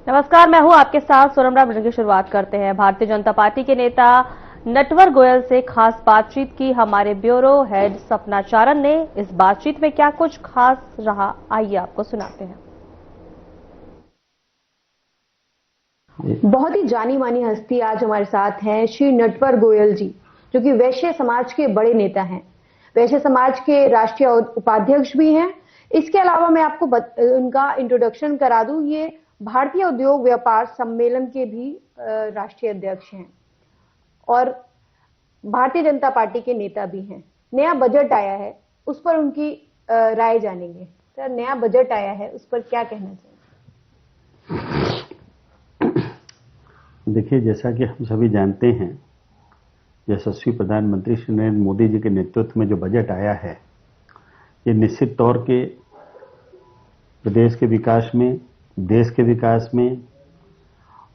नमस्कार, मैं हूं आपके साथ सोनम राम। की शुरुआत करते हैं। भारतीय जनता पार्टी के नेता नटवर गोयल से खास बातचीत की हमारे ब्यूरो हेड सपना चारण ने। इस बातचीत में क्या कुछ खास रहा, आइए आपको सुनाते हैं। बहुत ही जानी मानी हस्ती आज हमारे साथ हैं श्री नटवर गोयल जी, जो कि वैश्य समाज के बड़े नेता हैं। वैश्य समाज के राष्ट्रीय उपाध्यक्ष भी हैं। इसके अलावा मैं आपको उनका इंट्रोडक्शन करा दूं, ये भारतीय उद्योग व्यापार सम्मेलन के भी राष्ट्रीय अध्यक्ष हैं और भारतीय जनता पार्टी के नेता भी हैं। नया बजट आया है, उस पर उनकी राय जानेंगे। सर, नया बजट आया है, उस पर क्या कहना चाहिए? देखिए, जैसा कि हम सभी जानते हैं, यशस्वी प्रधानमंत्री श्री नरेंद्र मोदी जी के नेतृत्व में जो बजट आया है, ये निश्चित तौर के प्रदेश के विकास में, देश के विकास में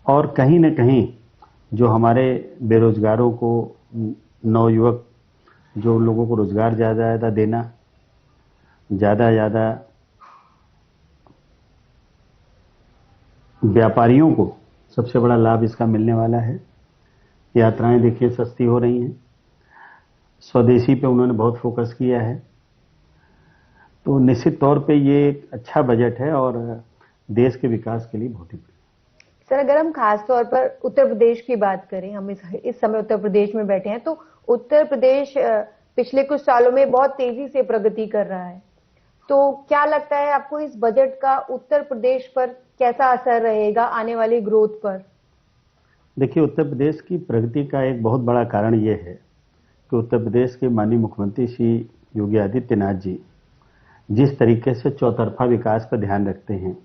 और कहीं न कहीं जो हमारे बेरोजगारों को, नवयुवक जो लोगों को रोजगार ज़्यादा देना, ज़्यादा व्यापारियों को सबसे बड़ा लाभ इसका मिलने वाला है। यात्राएं देखिए सस्ती हो रही हैं, स्वदेशी पे उन्होंने बहुत फोकस किया है, तो निश्चित तौर पे ये एक अच्छा बजट है और देश के विकास के लिए बहुत ही बढ़िया। सर, अगर हम खास तौर पर उत्तर प्रदेश की बात करें, हम इस समय उत्तर प्रदेश में बैठे हैं, तो उत्तर प्रदेश पिछले कुछ सालों में बहुत तेजी से प्रगति कर रहा है। तो क्या लगता है आपको इस बजट का उत्तर प्रदेश पर कैसा असर रहेगा आने वाली ग्रोथ पर? देखिए, उत्तर प्रदेश की प्रगति का एक बहुत बड़ा कारण ये है कि उत्तर प्रदेश के माननीय मुख्यमंत्री श्री योगी आदित्यनाथ जी जिस तरीके से चौतरफा विकास पर ध्यान रखते हैं,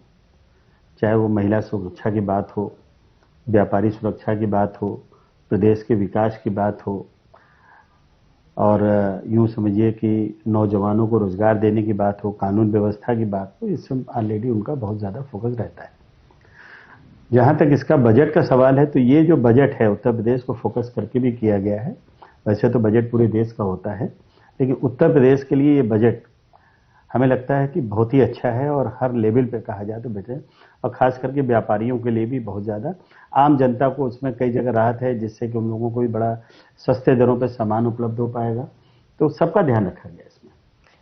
चाहे वो महिला सुरक्षा की बात हो, व्यापारी सुरक्षा की बात हो, प्रदेश के विकास की बात हो और यूं समझिए कि नौजवानों को रोजगार देने की बात हो, कानून व्यवस्था की बात हो, इसमें ऑलरेडी उनका बहुत ज़्यादा फोकस रहता है। जहां तक इसका बजट का सवाल है, तो ये जो बजट है उत्तर प्रदेश को फोकस करके भी किया गया है। वैसे तो बजट पूरे देश का होता है, लेकिन उत्तर प्रदेश के लिए ये बजट हमें लगता है कि बहुत ही अच्छा है और हर लेवल पे कहा जाए तो बेहतर है, और खास करके व्यापारियों के लिए भी बहुत ज़्यादा, आम जनता को उसमें कई जगह राहत है, जिससे कि उन लोगों को भी बड़ा सस्ते दरों पर सामान उपलब्ध हो पाएगा, तो सबका ध्यान रखा गया इसमें।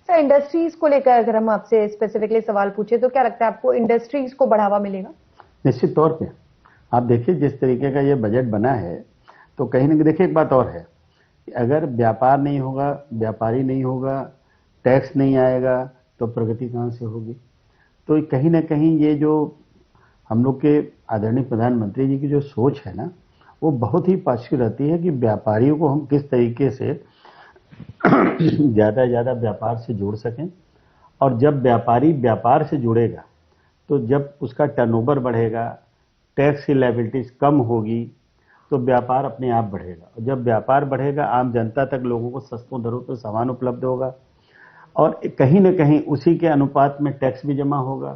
सर, इंडस्ट्रीज को लेकर अगर हम आपसे स्पेसिफिकली सवाल पूछे तो क्या लगता है आपको इंडस्ट्रीज को बढ़ावा मिलेगा? निश्चित तौर पे आप देखिए जिस तरीके का ये बजट बना है, तो कहीं ना देखिए एक बात और है, अगर व्यापार नहीं होगा, व्यापारी नहीं होगा, टैक्स नहीं आएगा, तो प्रगति कहाँ से होगी? तो कहीं ना कहीं ये जो हम लोग के आदरणीय प्रधानमंत्री जी की जो सोच है ना, वो बहुत ही पाछी रहती है कि व्यापारियों को हम किस तरीके से ज़्यादा से ज़्यादा व्यापार से जोड़ सकें, और जब व्यापारी व्यापार से जुड़ेगा तो जब उसका टर्नओवर बढ़ेगा, टैक्स की लायबिलिटीज कम होगी, तो व्यापार अपने आप बढ़ेगा, और जब व्यापार बढ़ेगा आम जनता तक लोगों को सस्तों दरों पर सामान उपलब्ध होगा, और कहीं न कहीं उसी के अनुपात में टैक्स भी जमा होगा।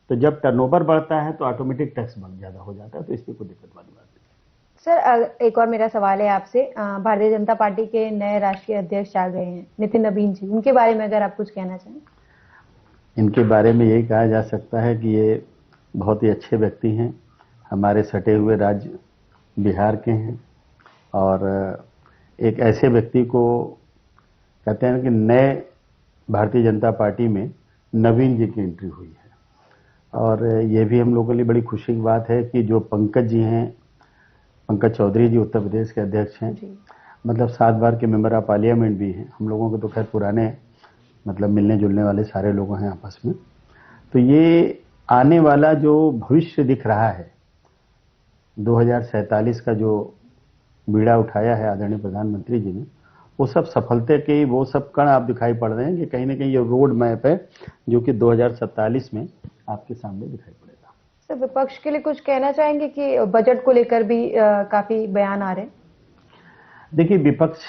तो जब टर्नओवर बढ़ता है तो ऑटोमेटिक टैक्स बढ़ ज़्यादा हो जाता है, तो इसमें कोई दिक्कत वाली बात नहीं। सर, एक और मेरा सवाल है आपसे। भारतीय जनता पार्टी के नए राष्ट्रीय अध्यक्ष आ गए हैं, नितिन नवीन जी, उनके बारे में अगर आप कुछ कहना चाहें। इनके बारे में यही कहा जा सकता है कि ये बहुत ही अच्छे व्यक्ति हैं, हमारे सटे हुए राज्य बिहार के हैं, और एक ऐसे व्यक्ति को कहते हैं कि नए भारतीय जनता पार्टी में नवीन जी की एंट्री हुई है, और ये भी हम लोगों के लिए बड़ी खुशी की बात है कि जो पंकज जी हैं, पंकज चौधरी जी उत्तर प्रदेश के अध्यक्ष हैं, मतलब 7 बार के मेंबर ऑफ पार्लियामेंट भी हैं। हम लोगों के तो खैर पुराने मतलब मिलने जुलने वाले सारे लोग हैं आपस में, तो ये आने वाला जो भविष्य दिख रहा है, 2047 का जो बीड़ा उठाया है आदरणीय प्रधानमंत्री जी ने, वो सब सफलता के वो सब कण आप दिखाई पड़ रहे हैं कि कहीं ना कहीं ये रोड मैप है जो कि 2047 में आपके सामने दिखाई पड़ेगा। सर, विपक्ष के लिए कुछ कहना चाहेंगे कि बजट को लेकर भी काफी बयान आ रहे हैं? देखिए, विपक्ष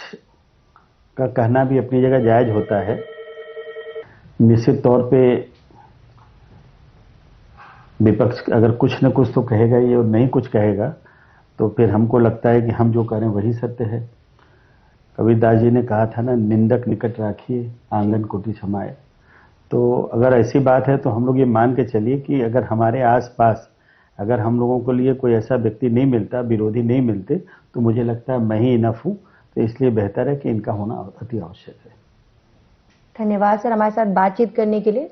का कहना भी अपनी जगह जायज होता है। निश्चित तौर पे विपक्ष अगर कुछ न कुछ तो कहेगा ही, और नहीं कुछ कहेगा तो फिर हमको लगता है कि हम जो करें वही सत्य है। कबीरदास जी ने कहा था ना, निंदक निकट राखिए आंगन कोटि समाए। तो अगर ऐसी बात है तो हम लोग ये मान के चलिए कि अगर हमारे आसपास अगर हम लोगों के लिए कोई ऐसा व्यक्ति नहीं मिलता, विरोधी नहीं मिलते, तो मुझे लगता है मैं ही इनफ हूँ। तो इसलिए बेहतर है कि इनका होना अति आवश्यक है। धन्यवाद सर हमारे साथ बातचीत करने के लिए।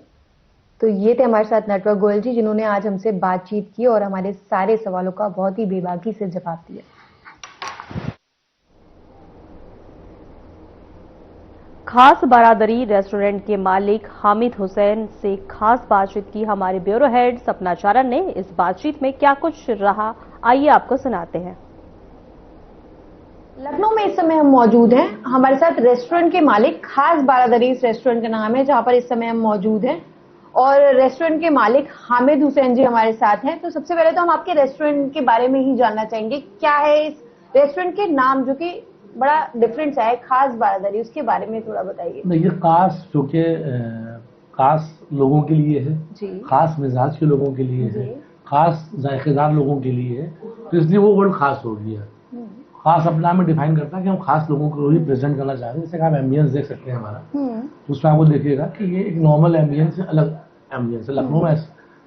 तो ये थे हमारे साथ नटवर गोयल जी, जिन्होंने आज हमसे बातचीत की और हमारे सारे सवालों का बहुत ही बेबाकी से जवाब दिया। खास बारादरी रेस्टोरेंट के मालिक हामिद हुसैन से खास बातचीत की हमारे ब्यूरो हेड सपना चारण ने। इस बातचीत में क्या कुछ रहा, आइए आपको सुनाते हैं। लखनऊ में इस समय हम मौजूद हैं। हमारे साथ रेस्टोरेंट के मालिक, खास बारादरी इस रेस्टोरेंट का नाम है, जहां पर इस समय हम मौजूद हैं, और रेस्टोरेंट के मालिक हामिद हुसैन जी हमारे साथ हैं। तो सबसे पहले तो हम आपके रेस्टोरेंट के बारे में ही जानना चाहेंगे, क्या है इस रेस्टोरेंट के नाम जो कि बड़ा डिफरेंस है, खास बारादरी, उसके बारे में थोड़ा बताइए। देखिए, खास जो कि खास लोगों के लिए है जी, खास मिजाज के लोगों के लिए है, जी, खास जायकेदार लोगों के लिए है, तो इसलिए वो वर्ड खास हो गया। खास अपने आप में डिफाइन करता है कि हम खास लोगों को ही प्रेजेंट करना चाह रहे हैं। जैसे कि आप एम्बियंस देख सकते हैं हमारा, तो उसमें आपको देखिएगा कि ये एक नॉर्मल एम्बियंस से अलग एम्बियंस है। लखनऊ में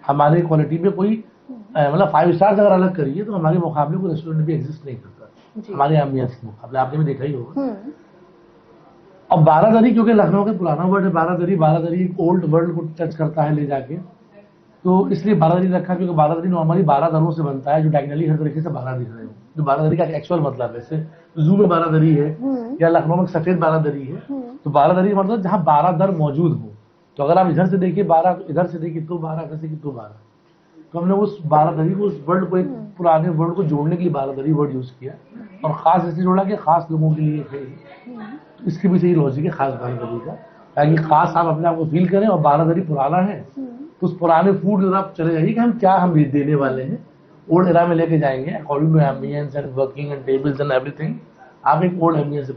हमारे क्वालिटी में कोई मतलब 5 स्टार अगर अलग करिए तो हमारे मुकाबले कोई रेस्टोरेंट भी एग्जिस्ट नहीं करता हमारे एम्बियंस के मुकाबले। आपने भी देखा ही होगा। अब बारादरी, क्योंकि लखनऊ का पुराना वर्ड है बारादरी, बारादरी एक ओल्ड वर्ल्ड को टच करता है ले जाके, तो इसलिए बारादरी रखा, क्योंकि बारादरी नॉर्मली 12 दरों से बनता है, जो डायगनली हर तरीके से 12 दिख रहे हो, जो बारादरी का एक्चुअल मतलब है। जैसे जू में बारादरी है या लखनऊ में सफेद बारादरी है, तो बारादरी मतलब जहाँ 12 दर मौजूद हो। तो अगर आप इधर से देखिए 12, इधर से देखिए तो 12, इधर से तो 12, तो हमने उस बारादरी को, उस वर्ड को, एक पुराने वर्ड को जोड़ने के लिए बारादरी वर्ड यूज किया, और खास इसलिए जोड़ा कि खास लोगों के लिए है। तो इसके पीछे ही लॉजिक है खास बारादरी का, ताकि खास आप अपने आप को फील करें। और बारादरी पुराना है तो उस पुराने फूड जो आप चले जाइए कि हम क्या हम देने वाले हैं, ओल्ड एरा में लेके जाएंगे according to ambience and working and tables and everything. आप एक ओल्ड एम्बियंस से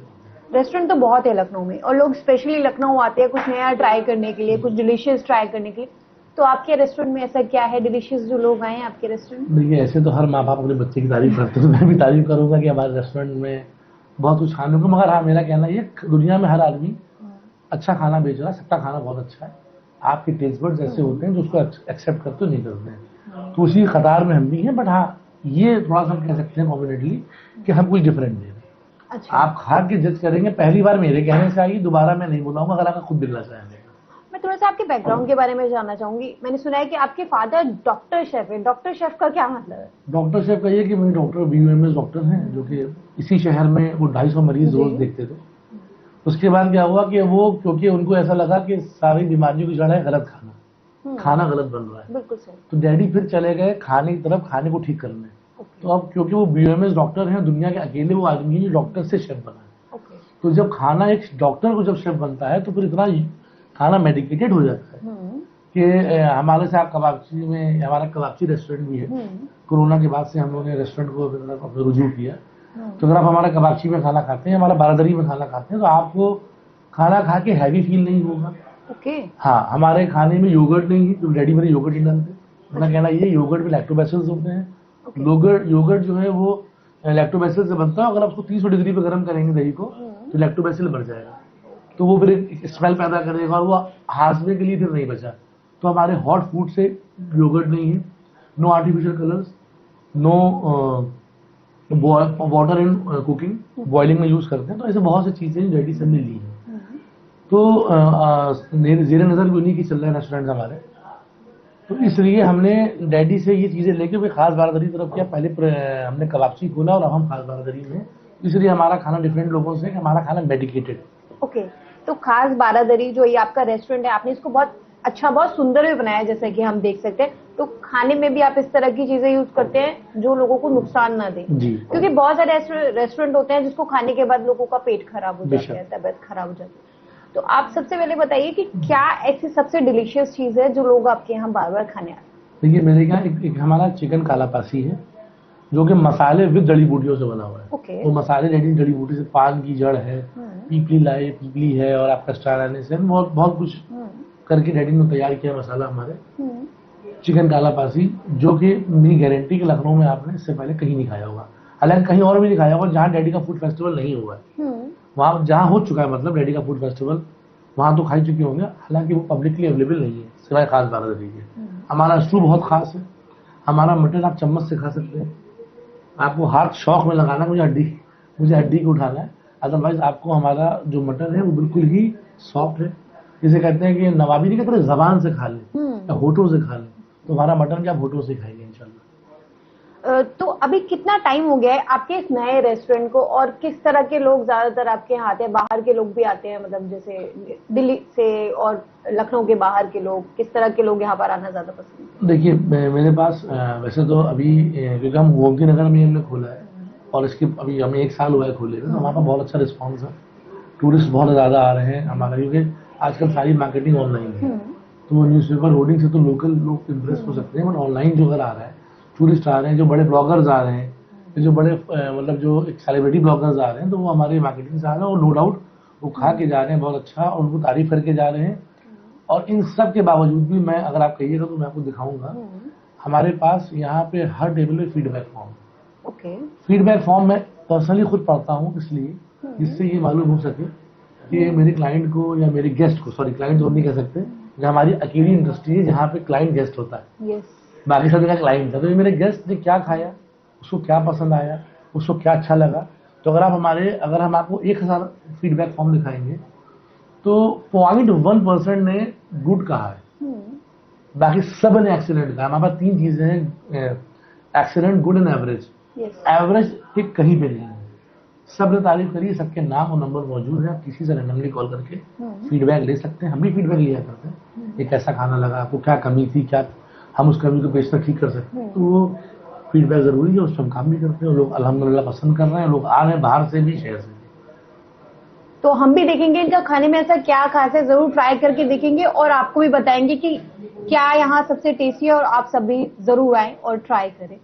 रेस्टोरेंट तो बहुत है लखनऊ में, और लोग स्पेशली लखनऊ आते हैं कुछ नया ट्राई करने के लिए, कुछ डिलीशियस ट्राई करने के लिए। तो आपके रेस्टोरेंट में ऐसा क्या है डिलीशियस जो लोग आए हैं आपके रेस्टोरेंट में? देखिए, ऐसे तो हर माँ बाप अपने बच्चे की तारीफ करते हैं, मैं भी तारीफ करूंगा कि हमारे रेस्टोरेंट में बहुत कुछ खाने को। मगर हाँ, मेरा कहना ये, दुनिया में हर आदमी अच्छा खाना बेच रहा है, सबका खाना बहुत अच्छा है। आपके टेस्ट बड्स ऐसे होते हैं जो उसको एक्सेप्ट करते नहीं करते हैं, तो उसी कतार में हम भी हैं। बट हाँ, ये थोड़ा सा हम कह सकते हैं कॉन्फिडेंटली कि हम कुछ डिफरेंट दे रहे हैं। अच्छा, आप खा के जज करेंगे। पहली बार मेरे कहने से आइए, दोबारा मैं नहीं बुलाऊंगा अगर आपका खुद दिखना चाहेंगे। मैं थोड़ा सा आपके बैकग्राउंड के बारे में जानना चाहूंगी। मैंने सुना है कि आपके फादर डॉक्टर शेफ है। डॉक्टर शेफ का क्या मतलब है? डॉक्टर शेफ का ये कि मेरे डॉक्टर BUMS डॉक्टर हैं, जो कि इसी शहर में वो 250 मरीज रोज देखते थे। उसके बाद क्या हुआ कि वो, क्योंकि उनको ऐसा लगा कि सारी बीमारियों की जड़ है गलत खाना, खाना गलत बन रहा है, बिल्कुल सही। तो डैडी फिर चले गए खाने की तरफ, खाने को ठीक करने। तो अब क्योंकि वो BUMS डॉक्टर हैं, दुनिया के अकेले वो आदमी है जो डॉक्टर से शेफ बना है। तो जब खाना एक डॉक्टर को जब शेफ बनता है तो फिर इतना खाना मेडिकेटेड हो जाता है कि हमारे साथ कबाबची में, हमारा कबाबची रेस्टोरेंट भी है। कोरोना के बाद से हम लोगों ने रेस्टोरेंट को अपने रुजू किया। तो अगर आप हमारा कबाबची में खाना खाते हैं, हमारा बारादरी में खाना खाते हैं, तो आपको खाना खा के हैवी फील नहीं होगा। हाँ, हमारे खाने में योगर्ट नहीं है, तो डैडी मेरे योगर्ट नहीं डालते। मेरा कहना ये, योगर्ट में लैक्टोबैसिलस होते हैं। योगर्ट जो है वो लैक्टोबैसिल से बनता है। अगर आप उसको 300 डिग्री पे गर्म करेंगे दही को, तो लैक्टोबैसिल बढ़ जाएगा, तो वो फिर एक स्मेल पैदा करेगा और वो हाजमे के लिए फिर नहीं बचा। तो हमारे हॉट फूड से योगर्ट नहीं है, no artificial colours, no water in cooking, boiling में यूज करते हैं। तो ऐसे बहुत सी चीजें डैडी से हमने ली हैं। तो जेर नजर भी उन्हीं की चल रहे हैं रेस्टोरेंट हमारे। तो इसलिए हमने डैडी से ये चीजें लेके भी खास बारादरी तरफ किया। पहले हमने कबाबची खोला और अब हम खास बारादरी में, इसलिए हमारा खाना डिफरेंट लोगों से, हमारा खाना मेडिकेटेड। ओके, तो खास बारादरी जो ये आपका रेस्टोरेंट है, आपने इसको बहुत अच्छा, बहुत सुंदर भी बनाया है, जैसे कि हम देख सकते हैं। तो खाने में भी आप इस तरह की चीजें यूज करते हैं जो लोगों को नुकसान ना दे, क्योंकि बहुत सारे रेस्टोरेंट होते हैं जिसको खाने के बाद लोगों का पेट खराब हो जाता है, तबियत खराब हो जाती है। तो आप सबसे पहले बताइए कि क्या ऐसी सबसे डिलीशियस चीज है जो लोग आपके यहाँ बार बार खाने आते हैं? देखिए, मेरे यहाँ एक हमारा चिकन काला पासी है, जो कि मसाले विद जड़ी बूटियों से बना हुआ है। वो मसाले रेडी जड़ी बूटी से, पान की जड़ है, पीपली है, और आपका स्टार आने से बहुत कुछ करके डैडी ने तैयार किया मसाला हमारे। चिकन काला पासी, जो कि मेरी गारंटी कि लखनऊ में आपने इससे पहले कहीं नहीं खाया होगा। हालांकि कहीं और भी नहीं खाया होगा जहाँ डैडी का फूड फेस्टिवल नहीं हुआ है। वहाँ जहाँ हो चुका है, मतलब डैडी का फूड फेस्टिवल, वहाँ तो खाई चुके होंगे। हालांकि वो पब्लिकली अवेलेबल नहीं है सिवाय खास बारादरी के। हमारा स्टू बहुत खास है, हमारा मटन आप चम्मच से खा सकते हैं। आपको हाथ शौक में लगाना, मुझे हड्डी को उठाना है, अदरवाइज आपको हमारा जो मटन है वो बिल्कुल ही सॉफ्ट है। जिसे कहते हैं कि नवाबी नहीं कहते, जबान से खा लें या होठों से खा लें, तो हमारा मटन क्या आप होठों से खाएंगे इंशाल्लाह। तो अभी कितना टाइम हो गया है आपके इस नए रेस्टोरेंट को, और किस तरह के लोग ज्यादातर आपके यहाँ आते हैं? बाहर के लोग भी आते हैं, मतलब जैसे दिल्ली से और लखनऊ के बाहर के लोग, किस तरह के लोग यहाँ पर आना ज्यादा पसंद करते हैं? देखिए मेरे पास वैसे तो अभी क्योंकि हम गोमती नगर में हमने खोला है और इसके अभी हमें 1 साल हुआ है खोले, तो हमारे पास बहुत अच्छा रिस्पॉन्स है। टूरिस्ट बहुत ज़्यादा आ रहे हैं हमारा, क्योंकि आजकल सारी मार्केटिंग ऑनलाइन है। तो न्यूज़पेपर होर्डिंग से तो लोकल लोग इम्प्रेस हो सकते हैं, बट ऑनलाइन जो अगर आ रहा है, टूरिस्ट आ रहे हैं, जो बड़े ब्लॉगर्स आ रहे हैं, जो बड़े मतलब जो एक सेलिब्रिटी ब्लॉगर्स आ रहे हैं, तो वो हमारे मार्केटिंग से आ रहे हैं और नो डाउट वो खा के जा रहे हैं बहुत अच्छा, और उनको तारीफ करके जा रहे हैं। और इन सब के बावजूद भी मैं, अगर आप कहिएगा तो मैं आपको दिखाऊंगा, हमारे पास यहाँ पे हर टेबल पे फीडबैक फॉर्म। फीडबैक फॉर्म मैं पर्सनली खुद पढ़ता हूँ, इसलिए जिससे ये मालूम हो सके कि मेरे क्लाइंट को या मेरे गेस्ट को, सॉरी क्लाइंट तो नहीं कह सकते, हमारी अकेली इंडस्ट्री है जहाँ पे क्लाइंट गेस्ट होता है, बाकी सब जगह क्लाइंट था। तो मेरे गेस्ट ने क्या खाया, उसको क्या पसंद आया, उसको क्या अच्छा लगा, तो अगर हम आपको 1000 फीडबैक फॉर्म दिखाएंगे तो 0.1% ने गुड कहा है, बाकी सब ने एक्सीलेंट कहा। हमारे पास 3 चीजें हैं, excellent, good and average. Average के कहीं पे नहीं है, सब ने तारीफ करी, सबके नाम और नंबर मौजूद है। आप किसी से रैंडमली कॉल करके फीडबैक ले सकते हैं, हम भी फीडबैक लिया करते हैं, ये कैसा खाना लगा आपको, क्या कमी थी, क्या हम उस कमी को बेशतर ठीक कर सकते हैं। तो वो फीडबैक जरूरी है, उस पर हम काम भी करते हैं। लोग अल्हम्दुलिल्लाह पसंद कर रहे हैं, लोग आ रहे हैं बाहर से भी, शहर से भी। तो हम भी देखेंगे इनका खाने में ऐसा क्या खास है, जरूर ट्राई करके देखेंगे और आपको भी बताएंगे कि क्या यहाँ सबसे टेस्टी है, और आप सब भी जरूर आए और ट्राई करें।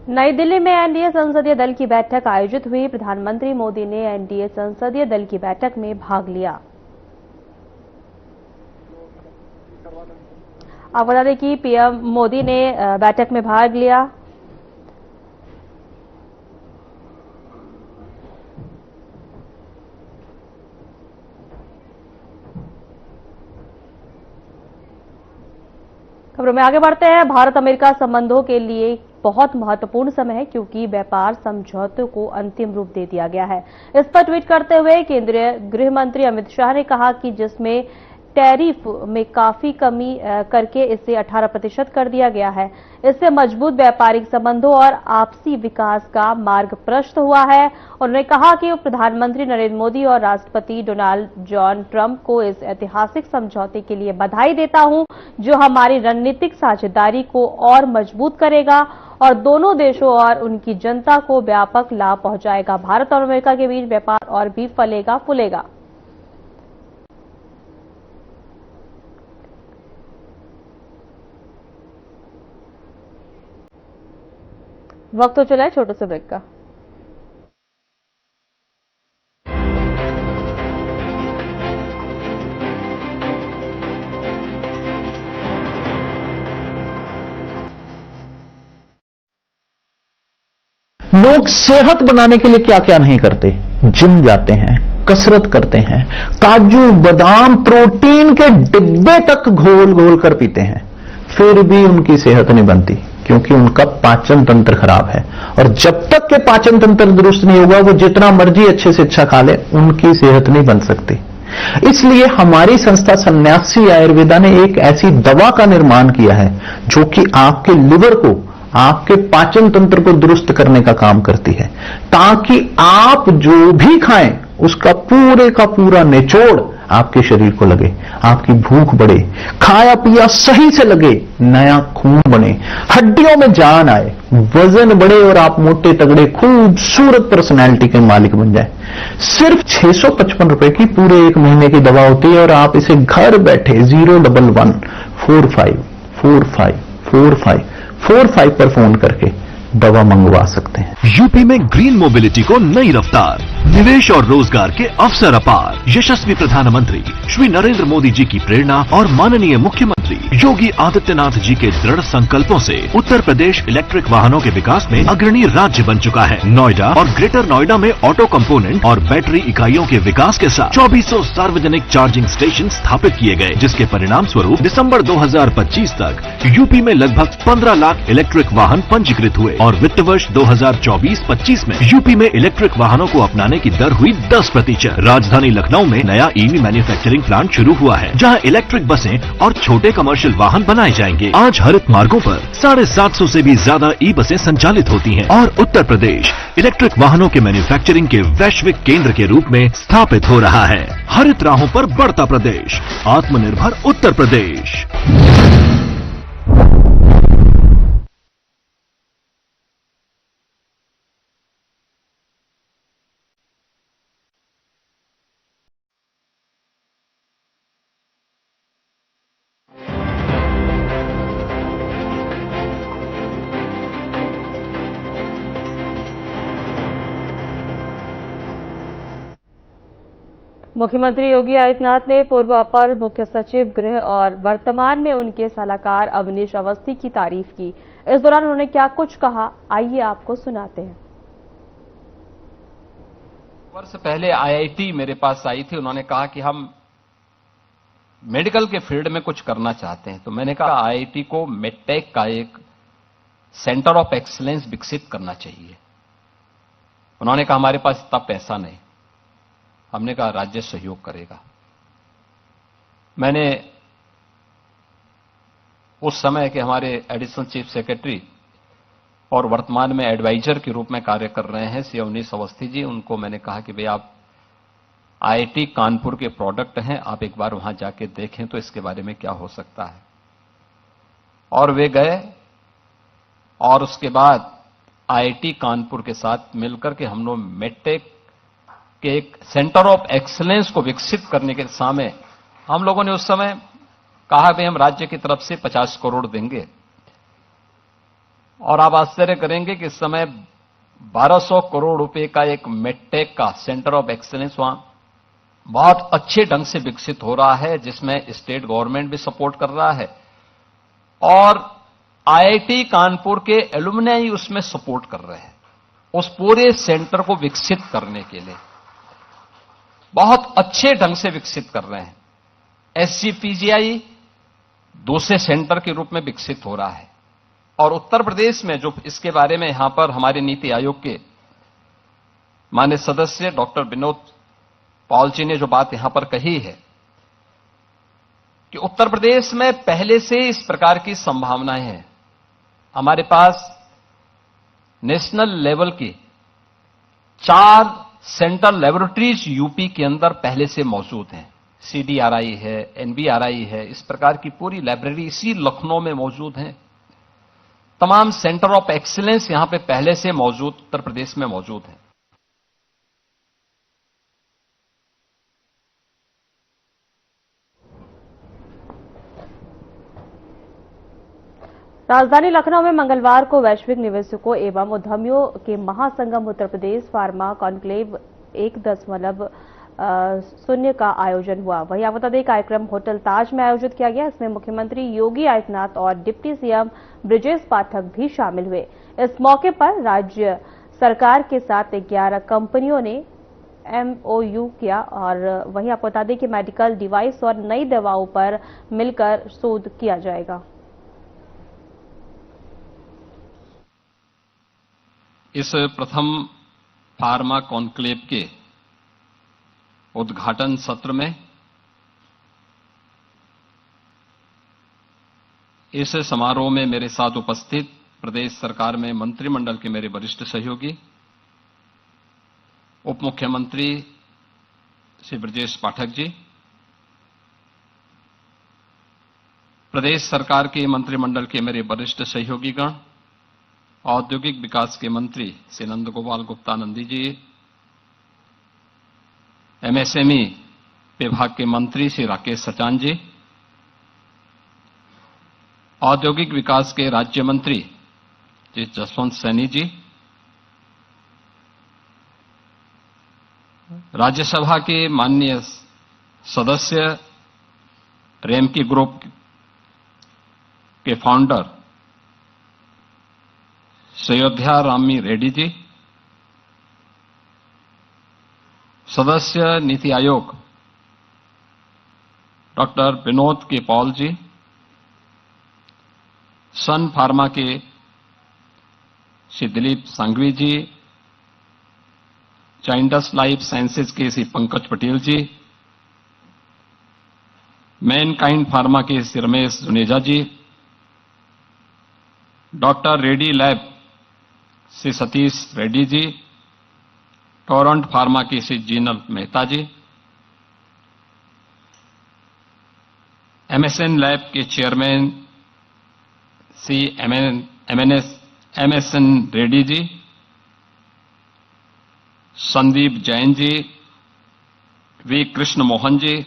नई दिल्ली में एनडीए संसदीय दल की बैठक आयोजित हुई। प्रधानमंत्री मोदी ने एनडीए संसदीय दल की बैठक में भाग लिया। आपको बता दें कि पीएम मोदी ने बैठक में भाग लिया। खबरों में आगे बढ़ते हैं। भारत अमेरिका संबंधों के लिए बहुत महत्वपूर्ण समय है, क्योंकि व्यापार समझौते को अंतिम रूप दे दिया गया है। इस पर ट्वीट करते हुए केंद्रीय गृह मंत्री अमित शाह ने कहा कि जिसमें टैरिफ में काफी कमी करके इसे 18% कर दिया गया है, इससे मजबूत व्यापारिक संबंधों और आपसी विकास का मार्ग प्रशस्त हुआ है। उन्होंने कहा कि प्रधानमंत्री नरेंद्र मोदी और राष्ट्रपति डोनाल्ड जॉन ट्रंप को इस ऐतिहासिक समझौते के लिए बधाई देता हूं, जो हमारी रणनीतिक साझेदारी को और मजबूत करेगा और दोनों देशों और उनकी जनता को व्यापक लाभ पहुंचाएगा। भारत और अमेरिका के बीच व्यापार और भी फलेगा फूलेगा। वक्त तो चला है छोटे से ब्रेक का। लोग सेहत बनाने के लिए क्या क्या नहीं करते, जिम जाते हैं, कसरत करते हैं, काजू बादाम प्रोटीन के डिब्बे तक घोल घोल कर पीते हैं, फिर भी उनकी सेहत नहीं बनती, क्योंकि उनका पाचन तंत्र खराब है। और जब तक के पाचन तंत्र दुरुस्त नहीं होगा, वो जितना मर्जी अच्छे से अच्छा खा ले, उनकी सेहत नहीं बन सकती। इसलिए हमारी संस्था सन्यासी आयुर्वेदा ने एक ऐसी दवा का निर्माण किया है जो कि आपके लिवर को, आपके पाचन तंत्र को दुरुस्त करने का काम करती है, ताकि आप जो भी खाएं उसका पूरे का पूरा निचोड़ आपके शरीर को लगे, आपकी भूख बढ़े, खाया पिया सही से लगे, नया खून बने, हड्डियों में जान आए, वजन बढ़े और आप मोटे तगड़े खूबसूरत पर्सनैलिटी के मालिक बन जाए। सिर्फ 655 रुपए की पूरे 1 महीने की दवा होती है और आप इसे घर बैठे 01145454545 पर फोन करके दवा मंगवा सकते हैं। यूपी में ग्रीन मोबिलिटी को नई रफ्तार, निवेश और रोजगार के अवसर अपार। यशस्वी प्रधानमंत्री श्री नरेंद्र मोदी जी की प्रेरणा और माननीय मुख्यमंत्री मुख्यमंत्री योगी आदित्यनाथ जी के दृढ़ संकल्पों से उत्तर प्रदेश इलेक्ट्रिक वाहनों के विकास में अग्रणी राज्य बन चुका है। नोएडा और ग्रेटर नोएडा में ऑटो कंपोनेंट और बैटरी इकाइयों के विकास के साथ 2400 सार्वजनिक चार्जिंग स्टेशन स्थापित किए गए, जिसके परिणाम स्वरूप दिसंबर 2025 तक यूपी में लगभग 15 लाख इलेक्ट्रिक वाहन पंजीकृत हुए और वित्त वर्ष 2024-25 में यूपी में इलेक्ट्रिक वाहनों को अपनाने की दर हुई 10%। राजधानी लखनऊ में नया ईवी मैन्युफैक्चरिंग प्लांट शुरू हुआ है, जहां इलेक्ट्रिक बसें और छोटे कमर्शियल वाहन बनाए जाएंगे। आज हरित मार्गों पर 750 से भी ज्यादा ई बसें संचालित होती हैं और उत्तर प्रदेश इलेक्ट्रिक वाहनों के मैन्युफैक्चरिंग के वैश्विक केंद्र के रूप में स्थापित हो रहा है। हरित राहों पर बढ़ता प्रदेश, आत्मनिर्भर उत्तर प्रदेश। मुख्यमंत्री योगी आदित्यनाथ ने पूर्व अपर मुख्य सचिव गृह और वर्तमान में उनके सलाहकार अवनीश अवस्थी की तारीफ की। इस दौरान उन्होंने क्या कुछ कहा, आइए आपको सुनाते हैं। वर्ष पहले आईआईटी मेरे पास आई थी, उन्होंने कहा कि हम मेडिकल के फील्ड में कुछ करना चाहते हैं। तो मैंने कहा आईआईटी को मेडटेक का एक सेंटर ऑफ एक्सीलेंस विकसित करना चाहिए। उन्होंने कहा हमारे पास इतना पैसा नहीं। हमने कहा राज्य सहयोग करेगा। मैंने उस समय के हमारे एडिशनल चीफ सेक्रेटरी और वर्तमान में एडवाइजर के रूप में कार्य कर रहे हैं श्री अवनीश अवस्थी जी, उनको मैंने कहा कि भाई आप आईआईटी कानपुर के प्रोडक्ट हैं, आप एक बार वहां जाके देखें तो इसके बारे में क्या हो सकता है। और वे गए और उसके बाद आईआईटी कानपुर के साथ मिलकर के हम लोग मेडटेक के एक सेंटर ऑफ एक्सीलेंस को विकसित करने के समय हम लोगों ने उस समय कहा भाई हम राज्य की तरफ से 50 करोड़ देंगे। और आप आश्चर्य करेंगे कि इस समय 1200 करोड़ रुपए का एक मेडटेक का सेंटर ऑफ एक्सीलेंस वहां बहुत अच्छे ढंग से विकसित हो रहा है, जिसमें स्टेट गवर्नमेंट भी सपोर्ट कर रहा है और आईआईटी कानपुर के एलुमनाई उसमें सपोर्ट कर रहे हैं उस पूरे सेंटर को विकसित करने के लिए। बहुत अच्छे ढंग से विकसित कर रहे हैं। एसजीपीजीआई दूसरे सेंटर के रूप में विकसित हो रहा है। और उत्तर प्रदेश में जो इसके बारे में यहां पर हमारे नीति आयोग के माननीय सदस्य डॉक्टर विनोद पॉल जी ने जो बात यहां पर कही है कि उत्तर प्रदेश में पहले से इस प्रकार की संभावनाएं हैं। हमारे पास नेशनल लेवल की 4 सेंट्रल लेबोरेटरीज यूपी के अंदर पहले से मौजूद हैं। सीडीआरआई है, एनबीआरआई है, इस प्रकार की पूरी लाइब्रेरी इसी लखनऊ में मौजूद हैं। तमाम सेंटर ऑफ एक्सीलेंस यहां पे पहले से मौजूद उत्तर प्रदेश में मौजूद हैं। राजधानी लखनऊ में मंगलवार को वैश्विक निवेशकों एवं उद्यमियों के महासंगम उत्तर प्रदेश फार्मा कॉन्क्लेव 1.0 का आयोजन हुआ। वहीं आपको बता दें कार्यक्रम होटल ताज में आयोजित किया गया। इसमें मुख्यमंत्री योगी आदित्यनाथ और डिप्टी सीएम ब्रजेश पाठक भी शामिल हुए। इस मौके पर राज्य सरकार के साथ 11 कंपनियों ने MOU किया और वहीं आपको बता दें कि मेडिकल डिवाइस और नई दवाओं पर मिलकर शोध किया जाएगा। इस प्रथम फार्मा कॉन्क्लेव के उद्घाटन सत्र में इस समारोह में मेरे साथ उपस्थित प्रदेश सरकार में मंत्रिमंडल के मेरे वरिष्ठ सहयोगी, उप मुख्यमंत्री श्री ब्रजेश पाठक जी, प्रदेश सरकार के मंत्रिमंडल के मेरे वरिष्ठ सहयोगीगण, औद्योगिक विकास के मंत्री श्री नंद गोपाल गुप्ता नंदी जी, MSME विभाग के मंत्री श्री राकेश सचान जी, औद्योगिक विकास के राज्य मंत्री श्री जसवंत सैनी जी, राज्यसभा के माननीय सदस्य रेमकी ग्रुप के फाउंडर सयोध्या रामी रेड्डी जी, सदस्य नीति आयोग डॉक्टर विनोद के पॉल जी, सन फार्मा के श्री दिलीप सांघवी जी, चाइंडस लाइफ साइंसेज के श्री पंकज पटेल जी, मैनकाइंड फार्मा के Shri Ramesh Juneja ji, doctor Reddy lab Shri Satish Reddy ji, Torrent Pharma के श्री जीनल मेहता जी, एमएसएन लैब के chairman Shri MSN Reddy ji, Sandeep Jain ji, V Krishna Mohan ji,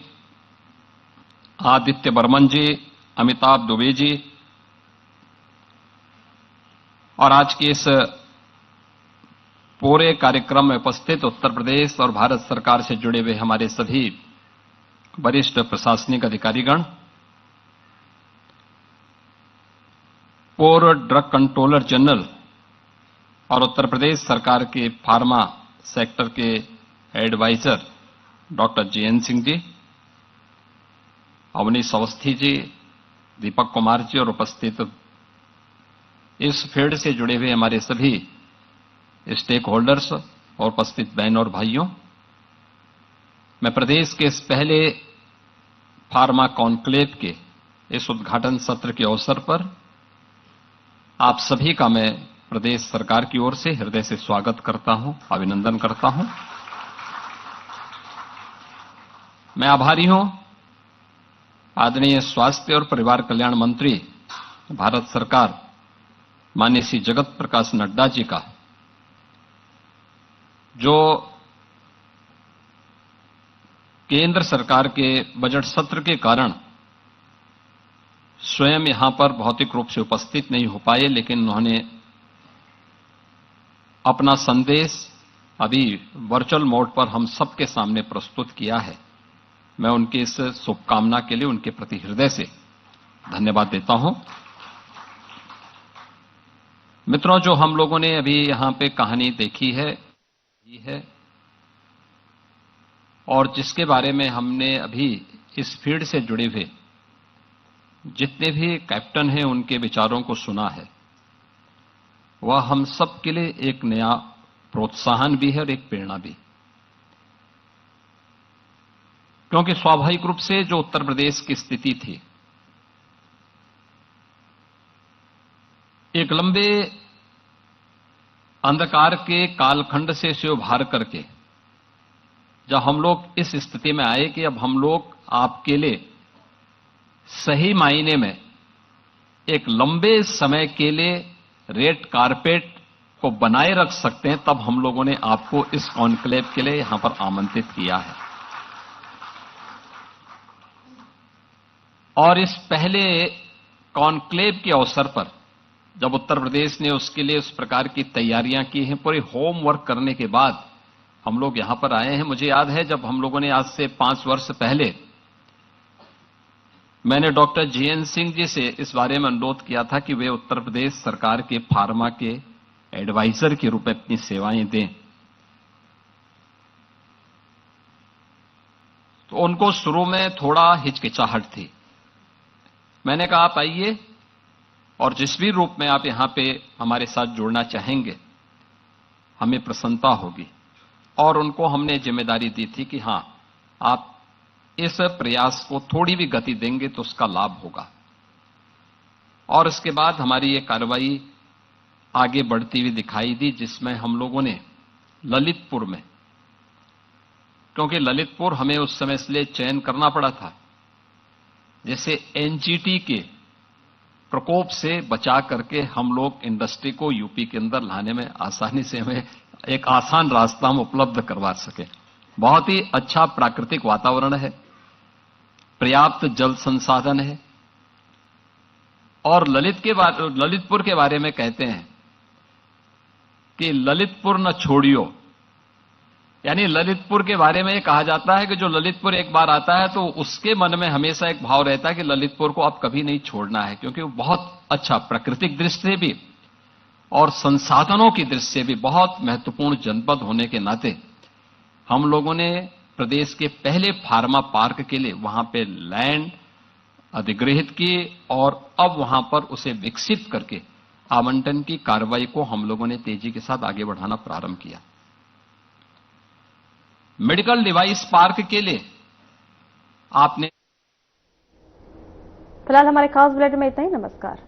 Aditya Burman ji, Amitabh Dubey ji, और आज के इस पूरे कार्यक्रम में उपस्थित उत्तर प्रदेश और भारत सरकार से जुड़े हुए हमारे सभी वरिष्ठ प्रशासनिक अधिकारीगण, पूर्व ड्रग कंट्रोलर जनरल और उत्तर प्रदेश सरकार के फार्मा सेक्टर के adviser doctor GN Singh ji, Awanish Awasthi ji, Deepak Kumar ji और उपस्थित इस फील्ड से जुड़े हुए हमारे सभी स्टेक होल्डर्स और उपस्थित बहन और भाइयों, मैं प्रदेश के इस पहले फार्मा कॉन्क्लेव के इस उद्घाटन सत्र के अवसर पर आप सभी का मैं प्रदेश सरकार की ओर से हृदय से स्वागत करता हूं, अभिनंदन करता हूं। मैं आभारी हूं आदरणीय स्वास्थ्य और परिवार कल्याण मंत्री भारत सरकार माननीय श्री जगत प्रकाश नड्डा जी का, जो केंद्र सरकार के बजट सत्र के कारण स्वयं यहां पर भौतिक रूप से उपस्थित नहीं हो पाए, लेकिन उन्होंने अपना संदेश अभी वर्चुअल मोड पर हम सबके सामने प्रस्तुत किया है। मैं उनकी इस शुभकामना के लिए उनके प्रति हृदय से धन्यवाद देता हूं। मित्रों, जो हम लोगों ने अभी यहां पे कहानी देखी है और जिसके बारे में हमने अभी इस फील्ड से जुड़े हुए जितने भी कैप्टन हैं उनके विचारों को सुना है, वह हम सब के लिए एक नया प्रोत्साहन भी है और एक प्रेरणा भी। क्योंकि स्वाभाविक रूप से जो उत्तर प्रदेश की स्थिति थी, एक लंबे अंधकार के कालखंड से उभार करके जब हम लोग इस स्थिति में आए कि अब हम लोग आपके लिए सही मायने में एक लंबे समय के लिए रेड कारपेट को बनाए रख सकते हैं, तब हम लोगों ने आपको इस कॉन्क्लेव के लिए यहां पर आमंत्रित किया है। और इस पहले कॉन्क्लेव के अवसर पर जब उत्तर प्रदेश ने उसके लिए उस प्रकार की तैयारियां की हैं, पूरी होमवर्क करने के बाद हम लोग यहां पर आए हैं। मुझे याद है जब हम लोगों ने आज से 5 वर्ष पहले मैंने डॉक्टर जीएन सिंह जी से इस बारे में अनुरोध किया था कि वे उत्तर प्रदेश सरकार के फार्मा के एडवाइजर के रूप में अपनी सेवाएं दें, तो उनको शुरू में थोड़ा हिचकिचाहट थी। मैंने कहा आप आइए और जिस भी रूप में आप यहां पे हमारे साथ जुड़ना चाहेंगे हमें प्रसन्नता होगी। और उनको हमने जिम्मेदारी दी थी कि हां, आप इस प्रयास को थोड़ी भी गति देंगे तो उसका लाभ होगा। और इसके बाद हमारी ये कार्रवाई आगे बढ़ती हुई दिखाई दी, जिसमें हम लोगों ने ललितपुर में, क्योंकि ललितपुर हमें उस समय इसलिए चयन करना पड़ा था जैसे एनजीटी के प्रकोप से बचा करके हम लोग इंडस्ट्री को यूपी के अंदर लाने में आसानी से हमें एक आसान रास्ता हम उपलब्ध करवा सके। बहुत ही अच्छा प्राकृतिक वातावरण है, पर्याप्त जल संसाधन है। और ललितपुर के बारे में कहते हैं कि ललितपुर न छोड़ियो यानी ललितपुर के बारे में ये कहा जाता है कि जो ललितपुर एक बार आता है तो उसके मन में हमेशा एक भाव रहता है कि ललितपुर को अब कभी नहीं छोड़ना है, क्योंकि वो बहुत अच्छा प्राकृतिक दृष्टि से भी और संसाधनों की दृष्टि से भी बहुत महत्वपूर्ण जनपद होने के नाते हम लोगों ने प्रदेश के पहले फार्मा पार्क के लिए वहां पे लैंड अधिग्रहित की और अब वहां पर उसे विकसित करके आवंटन की कार्रवाई को हम लोगों ने तेजी के साथ आगे बढ़ाना प्रारंभ किया। मेडिकल डिवाइस पार्क के लिए आपने फिलहाल हमारे खास बुलेटिन में इतना ही। नमस्कार।